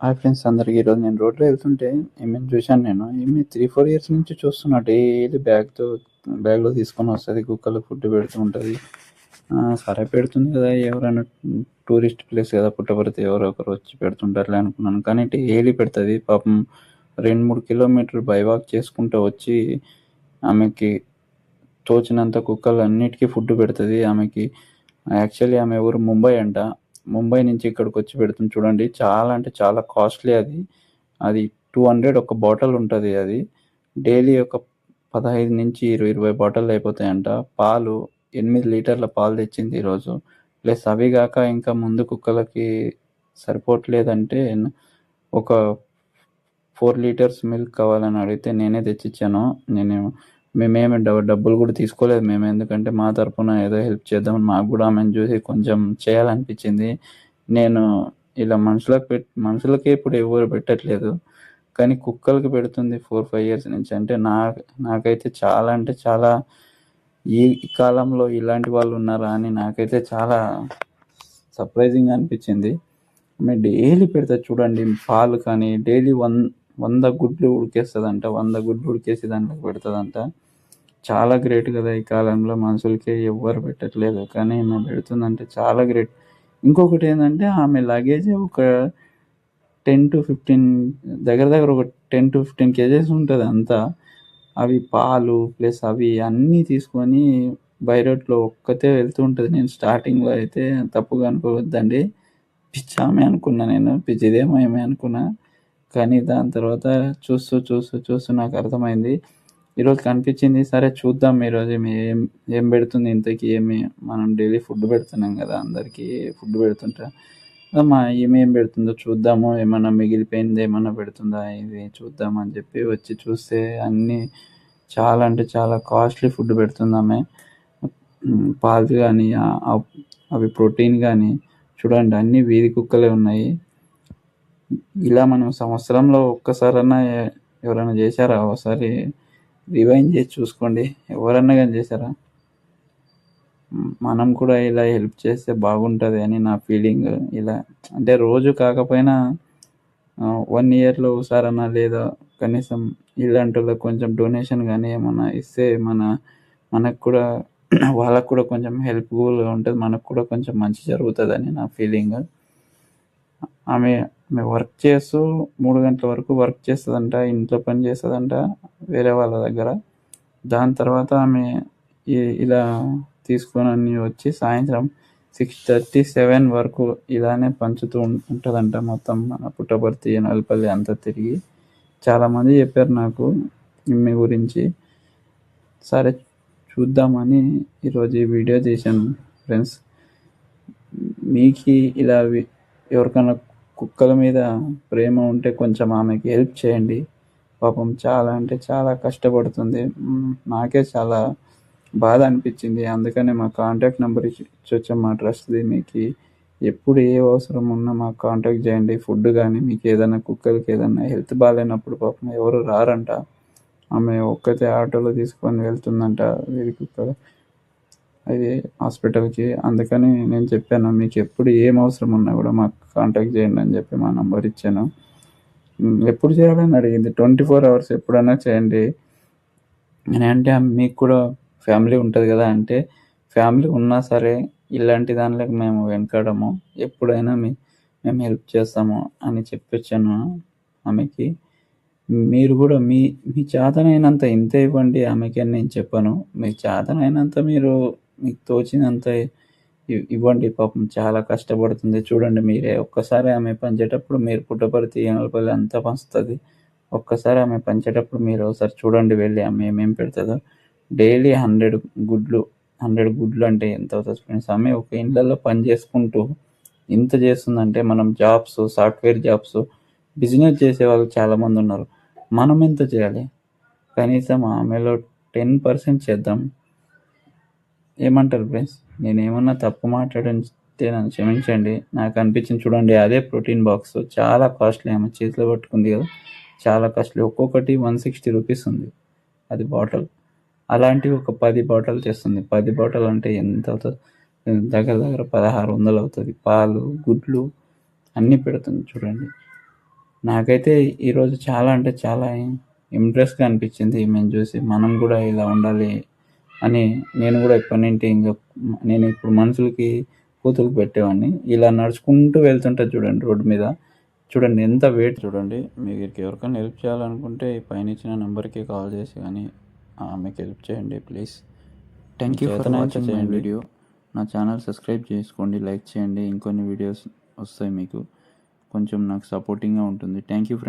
Hi friends అందరికి. ఈరోజు నేను రోడ్లో వెళ్తుంటే ఈమెను చూశాను. ఈమె 3-4 ఇయర్స్ నుంచి చూస్తున్నా. డైలీ బ్యాగ్లో తీసుకొని వస్తుంది, కుక్కలకు ఫుడ్ పెడుతూ ఉంటుంది. సరే పెడుతుంది కదా, ఎవరైనా టూరిస్ట్ ప్లేస్ కదా పుట్టపర్తి, ఎవరో ఒకరు వచ్చి పెడుతుంటారులే అనుకున్నాను. కానీ డైలీ పెడుతుంది. పాపం 2-3 కిలోమీటర్లు బైవాక్ చేసుకుంటూ వచ్చి ఆమెకి తోచినంత కుక్కలు అన్నిటికీ ఫుడ్ పెడుతుంది. యాక్చువల్లీ ఆమె ఊరు ముంబై అంట. ముంబై నుంచి ఇక్కడికి వచ్చి పెడుతుంది చూడండి. చాలా అంటే చాలా కాస్ట్లీ అది 200 ఒక బాటిల్ ఉంటుంది. అది డైలీ ఒక 15 నుంచి 20 బాటిల్ అయిపోతాయంట. పాలు 8 లీటర్ల పాలు తెచ్చింది ఈరోజు. ప్లస్ అవి కాక ఇంకా ముందు కుక్కలకి సరిపోవట్లేదంటే ఒక 4 లీటర్స్ మిల్క్ కావాలని అడిగితే నేనే తెచ్చిచ్చాను. మేమేమి డబ్బులు కూడా తీసుకోలేదు మేము, ఎందుకంటే మా తరపున ఏదో హెల్ప్ చేద్దామని. మాకు కూడా ఆమెను చూసి కొంచెం చేయాలనిపించింది. నేను ఇలా మనుషులకి ఇప్పుడు ఎవరు పెట్టట్లేదు, కానీ కుక్కలకి పెడుతుంది 4-5 ఇయర్స్ నుంచి. అంటే నాకైతే చాలా అంటే చాలా ఈ కాలంలో ఇలాంటి వాళ్ళు ఉన్నారా అని నాకైతే చాలా సర్ప్రైజింగ్ అనిపించింది. మేము డైలీ పెడతా చూడండి పాలు. కానీ డైలీ 100 గుడ్లు ఉడికేస్తుందంట. 100 గుడ్లు ఉడికేసి దాంట్లో పెడుతుందంట. చాలా గ్రేట్ కదా. ఈ కాలంలో మనుషులకి ఎవ్వరు పెట్టట్లేదు, కానీ ఈమె పెడుతుందంటే చాలా గ్రేట్. ఇంకొకటి ఏంటంటే ఆమె లగేజ్ ఒక 10-15 దగ్గర ఒక 10-15 కేజెస్ ఉంటుంది అంతా. అవి పాలు ప్లస్ అవి అన్నీ తీసుకొని బై రోడ్లో ఒక్కతే వెళ్తూ ఉంటుంది. నేను స్టార్టింగ్లో అయితే తప్పుగా అనుకోవద్దండి, పిచ్చామే అనుకున్నా, నేను పిచ్చిదేమో ఏమే అనుకున్నా. కానీ దాని తర్వాత చూస్తూ నాకు అర్థమైంది. ఈరోజు కనిపించింది. సరే చూద్దాం ఈరోజు ఏం పెడుతుంది ఇంతకీ. మనం డైలీ ఫుడ్ పెడుతున్నాం కదా, అందరికీ ఫుడ్ పెడుతుంటా. ఈమె ఏం పెడుతుందో చూద్దాము, ఏమన్నా మిగిలిపోయింది ఏమన్నా పెడుతుందా ఇది చూద్దాం అని చెప్పి వచ్చి చూస్తే అన్నీ చాలా అంటే చాలా కాస్ట్లీ ఫుడ్ పెడుతుంది ఆమె. పాలు కానీ అవి ప్రోటీన్ కానీ చూడండి, అన్నీ వీధి కుక్కలే ఉన్నాయి. ఇలా మనం సంవత్సరంలో ఒక్కసారన్నా ఎవరైనా చేశారా? ఒకసారి రివైండ్ చేసి చూసుకోండి, ఎవరన్నా కానీ చేశారా? మనం కూడా ఇలా హెల్ప్ చేస్తే బాగుంటుంది అని నా ఫీలింగ్. ఇలా అంటే రోజు కాకపోయినా 1 ఇయర్లో ఒకసారన్నా, లేదా కనీసం ఇలాంటి వాళ్ళకి కొంచెం డొనేషన్ కానీ ఏమన్నా ఇస్తే మనకు కూడా వాళ్ళకు కూడా కొంచెం హెల్ప్ఫుల్గా ఉంటుంది, మనకు కూడా కొంచెం మంచి జరుగుతుందని నా ఫీలింగ్. ఆమె వర్క్ చేస్తూ 3 గంటల వరకు వర్క్ చేస్తుందంట, ఇంట్లో పని చేస్తుందంట వేరే వాళ్ళ దగ్గర. దాని తర్వాత ఆమె ఇలా తీసుకొని అన్నీ వచ్చి సాయంత్రం 6:30-7 వరకు ఇలానే పంచుతూ ఉంటుందంట. మొత్తం మన పుట్టపర్తి, నల్పల్లి అంతా తిరిగి. చాలామంది చెప్పారు నాకు ఈమె గురించి. సరే చూద్దామని ఈరోజు ఈ వీడియో చేశాను ఫ్రెండ్స్. మీకు ఇలా ఎవరికైనా కుక్కల మీద ప్రేమ ఉంటే కొంచెం ఆమెకి హెల్ప్ చేయండి. పాపం చాలా అంటే చాలా కష్టపడుతుంది. నాకే చాలా బాధ అనిపించింది. అందుకనే మా కాంటాక్ట్ నెంబర్ ఇచ్చొచ్చాం, మా ట్రస్ట్ది. మీకు ఎప్పుడు ఏ అవసరం ఉన్నా మాకు కాంటాక్ట్ చేయండి. ఫుడ్ కానీ మీకు ఏదైనా కుక్కలకి ఏదైనా హెల్త్ బాగాలేనప్పుడు పాపం ఎవరు రారంట, ఆమె ఒక్కతే ఆటోలో తీసుకొని వెళ్తుందంట వీధి కుక్కలు అది హాస్పిటల్కి. అందుకని నేను చెప్పాను, మీకు ఎప్పుడు ఏం అవసరం ఉన్నా కూడా మాకు కాంటాక్ట్ చేయండి అని చెప్పి మా నంబర్ ఇచ్చాను. ఎప్పుడు చేయాలని అడిగింది. 24 hours ఎప్పుడైనా చేయండి అని. అంటే మీకు కూడా ఫ్యామిలీ ఉంటుంది కదా, అంటే ఫ్యామిలీ ఉన్నా సరే ఇలాంటి దానిలోకి మేము వెనకాడము, ఎప్పుడైనా మేము హెల్ప్ చేస్తాము అని చెప్పొచ్చాను ఆమెకి. మీరు కూడా మీ చేతనైనంత ఇంత ఇవ్వండి ఆమెకి అని నేను చెప్పాను. మీకు చేతనైనంత మీకు తోచినంత ఇవ్వండి. పాపం చాలా కష్టపడుతుంది చూడండి మీరే. ఒక్కసారి ఆమె పంచేటప్పుడు మీరు పుట్టపర్తి, నల్పల్లి అంతా పంచుతుంది. ఒక్కసారి ఆమె పంచేటప్పుడు మీరు ఒకసారి చూడండి వెళ్ళి ఆమె ఏమేమి పెడుతుందో. డైలీ 100 గుడ్లు అంటే ఎంత అవుతుంది ఫ్రెండ్స్? ఆమె ఒక ఇళ్ళల్లో పని చేసుకుంటూ ఇంత చేస్తుందంటే, మనం సాఫ్ట్వేర్ జాబ్స్, బిజినెస్ చేసే వాళ్ళు చాలామంది ఉన్నారు. మనం ఎంత చేయాలి? కనీసం ఆమెలో 10% చేద్దాం. ఏమంటారు ఫ్రెండ్స్? నేనేమన్నా తప్పు మాట్లాడితే నన్ను క్షమించండి. నాకు అనిపించింది చూడండి, అదే ప్రోటీన్ బాక్స్ చాలా కాస్ట్లీ. ఆమె చేతిలో పట్టుకుంది కదా, చాలా కాస్ట్లీ. ఒక్కొక్కటి 160 రూపీస్ ఉంది అది బాటిల్. అలాంటివి ఒక 10 బాటిల్ చేస్తుంది. 10 బాటిల్ అంటే ఎంత అవుతుంది? దగ్గర 1600 అవుతుంది. పాలు, గుడ్లు అన్నీ పెడుతుంది చూడండి. నాకైతే ఈరోజు చాలా అంటే చాలా ఇంప్రెస్గా అనిపించింది ఈమెను చూసి. మనం కూడా ఇలా ఉండాలి అని నేను కూడా ఇప్పటి ఇంకా నేను ఇప్పుడు మనుషులకి కూతురు పెట్టేవాడిని. ఇలా నడుచుకుంటూ వెళ్తుంటుంది చూడండి రోడ్డు మీద. చూడండి ఎంత వెయిట్. చూడండి మీకు ఎవరికైనా హెల్ప్ చేయాలనుకుంటే పైన ఇచ్చిన నెంబర్కి కాల్ చేసి కానీ మీకు హెల్ప్ చేయండి please. Thank you for watching my video. నా ఛానల్ సబ్స్క్రైబ్ చేసుకోండి, లైక్ చేయండి. ఇంకొన్ని వీడియోస్ వస్తాయి మీకు. కొంచెం నాకు సపోర్టింగ్గా ఉంటుంది. Thank you friends.